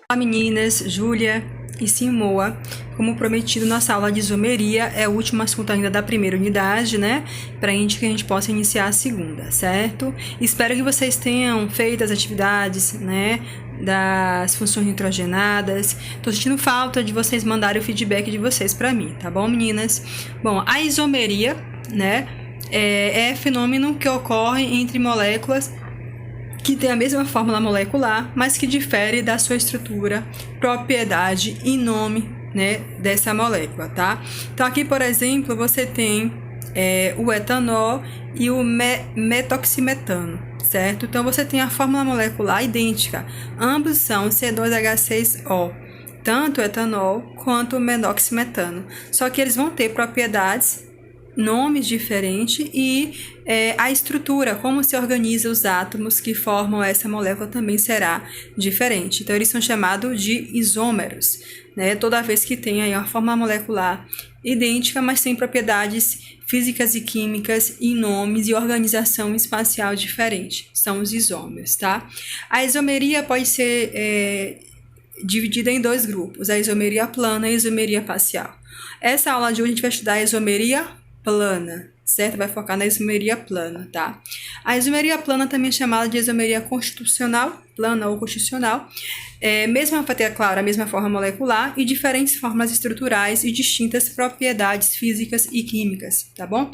Olá meninas, Júlia e Simoa. Como prometido, nossa aula de isomeria é o último assunto ainda da primeira unidade, né? Para que a gente possa iniciar a segunda, certo? Espero que vocês tenham feito as atividades, né? Das funções nitrogenadas. Tô sentindo falta de vocês mandarem o feedback de vocês para mim, tá bom, meninas? Bom, a isomeria, né? É fenômeno que ocorre entre moléculas que tem a mesma fórmula molecular, mas que difere da sua estrutura, propriedade e nome, né, dessa molécula, tá? Então, aqui, por exemplo, você tem o etanol e o metoximetano, certo? Então, você tem a fórmula molecular idêntica. Ambos são C2H6O, tanto o etanol quanto o metoximetano. Só que eles vão ter propriedades, nomes diferentes e a estrutura, como se organiza os átomos que formam essa molécula também será diferente. Então, eles são chamados de isômeros, né? Toda vez que tem aí uma forma molecular idêntica, mas tem propriedades físicas e químicas e nomes e organização espacial diferente. São os isômeros, tá? A isomeria pode ser dividida em dois grupos, a isomeria plana e a isomeria parcial. Essa aula de hoje a gente vai estudar a isomeria plana, certo? Vai focar na isomeria plana, tá? A isomeria plana também é chamada de isomeria constitucional, plana ou constitucional, mesmo para ter, claro, a mesma forma molecular e diferentes formas estruturais e distintas propriedades físicas e químicas, tá bom?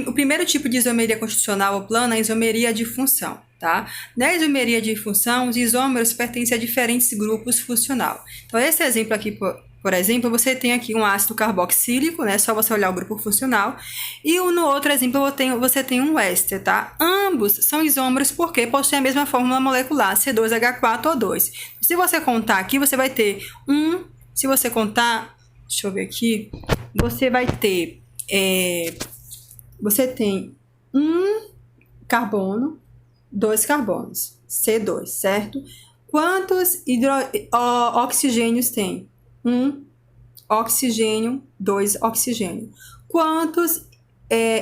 O primeiro tipo de isomeria constitucional ou plana é a isomeria de função, tá? Na isomeria de função, os isômeros pertencem a diferentes grupos funcional. Então, esse exemplo aqui, por exemplo, você tem aqui um ácido carboxílico, né? Só você olhar o grupo funcional. E no outro exemplo, você tem um éster, tá? Ambos são isômeros porque possuem a mesma fórmula molecular, C2H4O2. Se você contar aqui, você vai ter se você contar, deixa eu ver aqui, você vai ter, você tem um carbono, dois carbonos, C2, certo? Quantos oxigênios tem? Um oxigênio, dois oxigênio. Quantos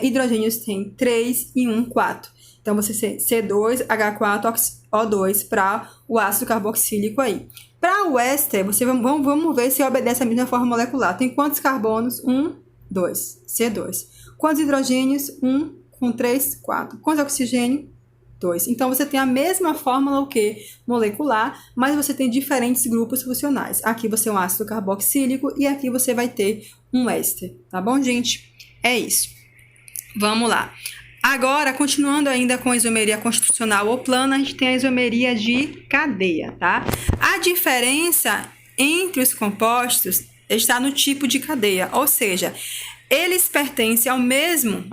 hidrogênios tem? 3 e 1, 4. Então, você tem C2H4O2 para o ácido carboxílico aí. Para o éster, vamos ver se obedece a mesma forma molecular. Tem quantos carbonos? 1, 2, C2. Quantos hidrogênios? 1 com 3, 4. Quantos oxigênio? 2. Então, você tem a mesma fórmula, o quê? Molecular, mas você tem diferentes grupos funcionais. Aqui você tem um ácido carboxílico e aqui você vai ter um éster. Tá bom, gente? É isso. Vamos lá. Agora, continuando ainda com a isomeria constitucional ou plana, a gente tem a isomeria de cadeia, tá? A diferença entre os compostos está no tipo de cadeia, ou seja, eles pertencem ao mesmo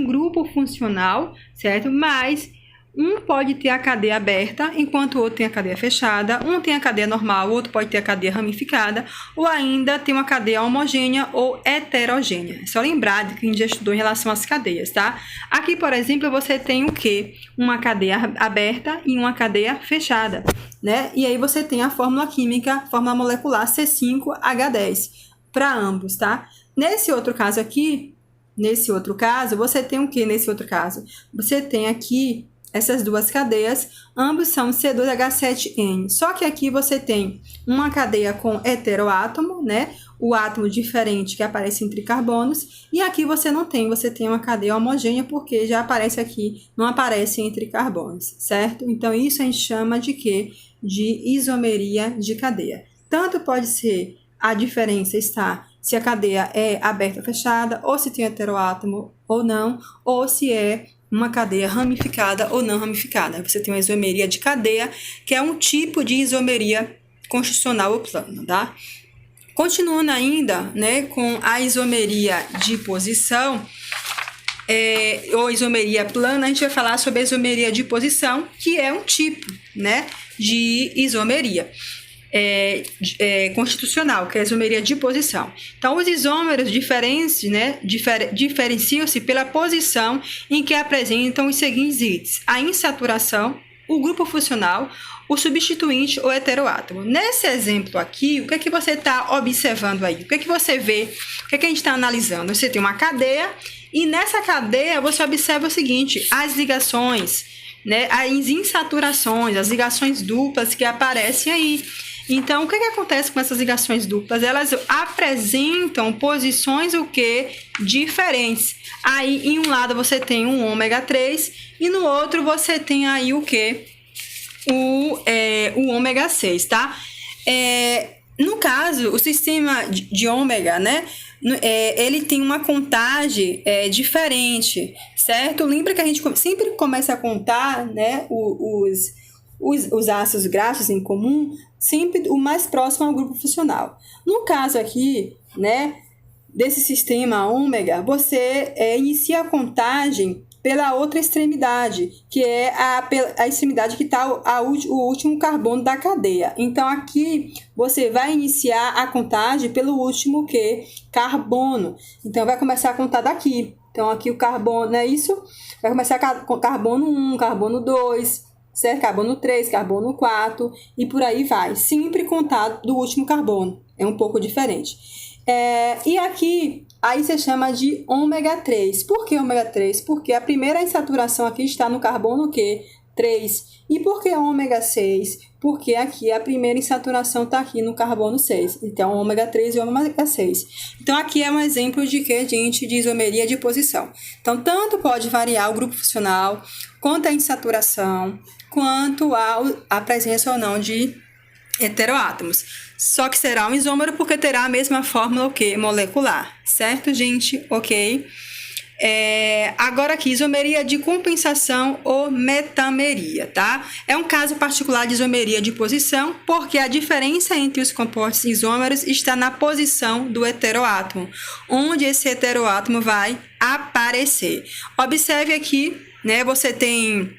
grupo funcional, certo? Mas um pode ter a cadeia aberta, enquanto o outro tem a cadeia fechada. Um tem a cadeia normal, o outro pode ter a cadeia ramificada, ou ainda tem uma cadeia homogênea ou heterogênea. É só lembrar de que a gente já estudou em relação às cadeias, tá? Aqui, por exemplo, você tem o quê? Uma cadeia aberta e uma cadeia fechada, né? E aí você tem a fórmula química, fórmula molecular C5H10 para ambos, tá? Nesse outro caso, você tem o que nesse outro caso? Você tem aqui essas duas cadeias, ambos são C2H7N. Só que aqui você tem uma cadeia com heteroátomo, né? O átomo diferente que aparece entre carbonos. E aqui você não tem, você tem uma cadeia homogênea porque já aparece aqui, não aparece entre carbonos, certo? Então, isso a gente chama de quê? De isomeria de cadeia. Tanto pode ser a diferença está se a cadeia é aberta ou fechada, ou se tem heteroátomo ou não, ou se é uma cadeia ramificada ou não ramificada. Você tem uma isomeria de cadeia, que é um tipo de isomeria constitucional ou plana, tá? Continuando ainda, né, com a isomeria de posição, ou isomeria plana, a gente vai falar sobre a isomeria de posição, que é um tipo, né, de isomeria. Constitucional, que é a isomeria de posição. Então, os isômeros diferenciam-se pela posição em que apresentam os seguintes itens: a insaturação, o grupo funcional, o substituinte ou heteroátomo. Nesse exemplo aqui, o que é que você está observando aí? O que é que você vê? O que é que a gente está analisando? Você tem uma cadeia e nessa cadeia você observa o seguinte: as ligações né, as insaturações, as ligações duplas que aparecem aí. Então, o que acontece com essas ligações duplas? Elas apresentam posições o quê? Diferentes. Aí, em um lado você tem um ômega 3 e no outro você tem aí o quê? O ômega 6, tá? No caso, o sistema de ômega, né? Ele tem uma contagem diferente, certo? Lembra que a gente sempre começa a contar, né, os ácidos graxos em comum, sempre o mais próximo ao grupo funcional. No caso aqui, né, desse sistema ômega, você inicia a contagem pela outra extremidade, que é a extremidade que está o último carbono da cadeia. Então, aqui você vai iniciar a contagem pelo último carbono. Então, vai começar a contar daqui. Então, aqui o carbono, não é isso? Vai começar com carbono 1, carbono 2, certo? Carbono 3, carbono 4 e por aí vai. Sempre contar do último carbono. É um pouco diferente. E aqui, aí você chama de ômega 3. Por que ômega 3? Porque a primeira insaturação aqui está no carbono 3. E por que ômega 6? Porque aqui a primeira insaturação está aqui no carbono 6. Então, ômega 3 e ômega 6. Então, aqui é um exemplo de que, gente, de isomeria de posição. Então, tanto pode variar o grupo funcional, quanto a insaturação, quanto a presença ou não de heteroátomos. Só que será um isômero porque terá a mesma fórmula molecular, certo, gente? Ok. Agora aqui, isomeria de compensação ou metameria, tá? É um caso particular de isomeria de posição, porque a diferença entre os compostos isômeros está na posição do heteroátomo, onde esse heteroátomo vai aparecer. Observe aqui, né? Você tem...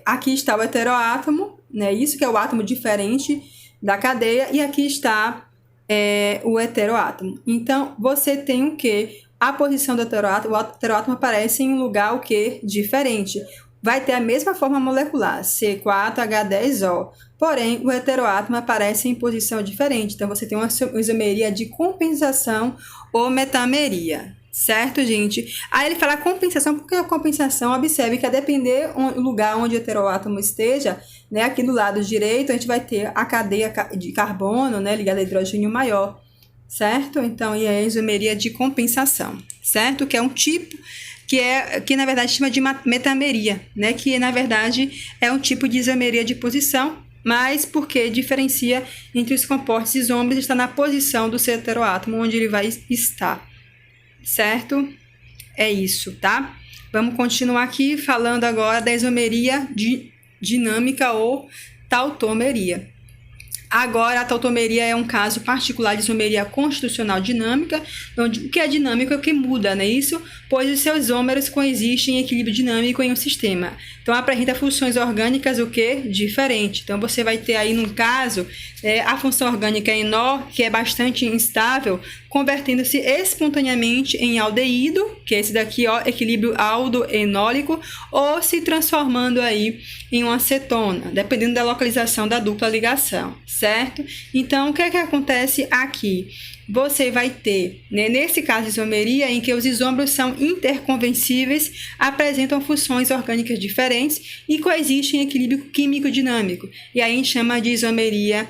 aqui está o heteroátomo, né? Isso que é o átomo diferente da cadeia, e aqui está o heteroátomo. Então, você tem o quê? A posição do heteroátomo, o heteroátomo aparece em um lugar diferente. Vai ter a mesma forma molecular, C4H10O. Porém, o heteroátomo aparece em posição diferente. Então, você tem uma isomeria de compensação ou metameria. Certo, gente? Aí ele fala compensação, porque a compensação, observe que a depender do lugar onde o heteroátomo esteja, né, aqui do lado direito, a gente vai ter a cadeia de carbono, né, ligada a hidrogênio maior, certo? Então, e é a isomeria de compensação, certo? Que é um tipo que na verdade chama de metameria, né, que na verdade é um tipo de isomeria de posição, mas porque diferencia entre os compostos isômeros, está na posição do seu heteroátomo, onde ele vai estar. Certo? É isso, tá? Vamos continuar aqui falando agora da isomeria dinâmica ou tautomeria. Agora, a tautomeria é um caso particular de isomeria constitucional dinâmica, onde o que é dinâmico é o que muda, não é isso? Pois os seus isômeros coexistem em equilíbrio dinâmico em um sistema. Então, apresenta funções orgânicas diferente. Então, você vai ter aí, no caso, a função orgânica enó, que é bastante instável, convertendo-se espontaneamente em aldeído, que é esse daqui, ó, equilíbrio aldo-enólico, ou se transformando aí em uma cetona, dependendo da localização da dupla ligação, certo? Então, o que acontece aqui? Você vai ter, né, nesse caso de isomeria, em que os isômeros são interconvencíveis, apresentam funções orgânicas diferentes e coexistem em equilíbrio químico-dinâmico. E aí a gente chama de isomeria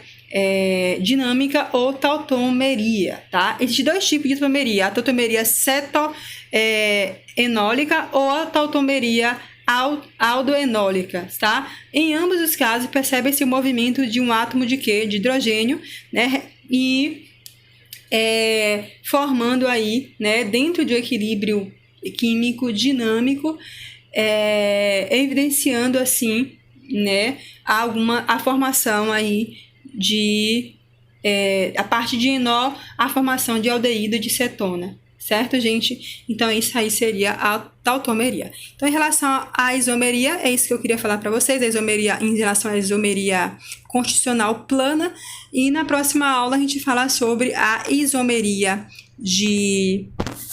dinâmica ou tautomeria, tá? Existem dois tipos de tautomeria, a tautomeria cetoenólica ou a tautomeria aldoenólica, tá? Em ambos os casos, percebe-se o movimento de um átomo de hidrogênio, né? E formando aí, né, dentro de um equilíbrio químico dinâmico, evidenciando assim, né, a formação aí a parte de enó, a formação de aldeído de cetona, certo, gente? Então, isso aí seria a tautomeria. Então, em relação à isomeria, é isso que eu queria falar para vocês, a isomeria em relação à isomeria constitucional plana, e na próxima aula a gente fala sobre a isomeria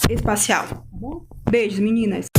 espacial, tá bom? Beijos, meninas!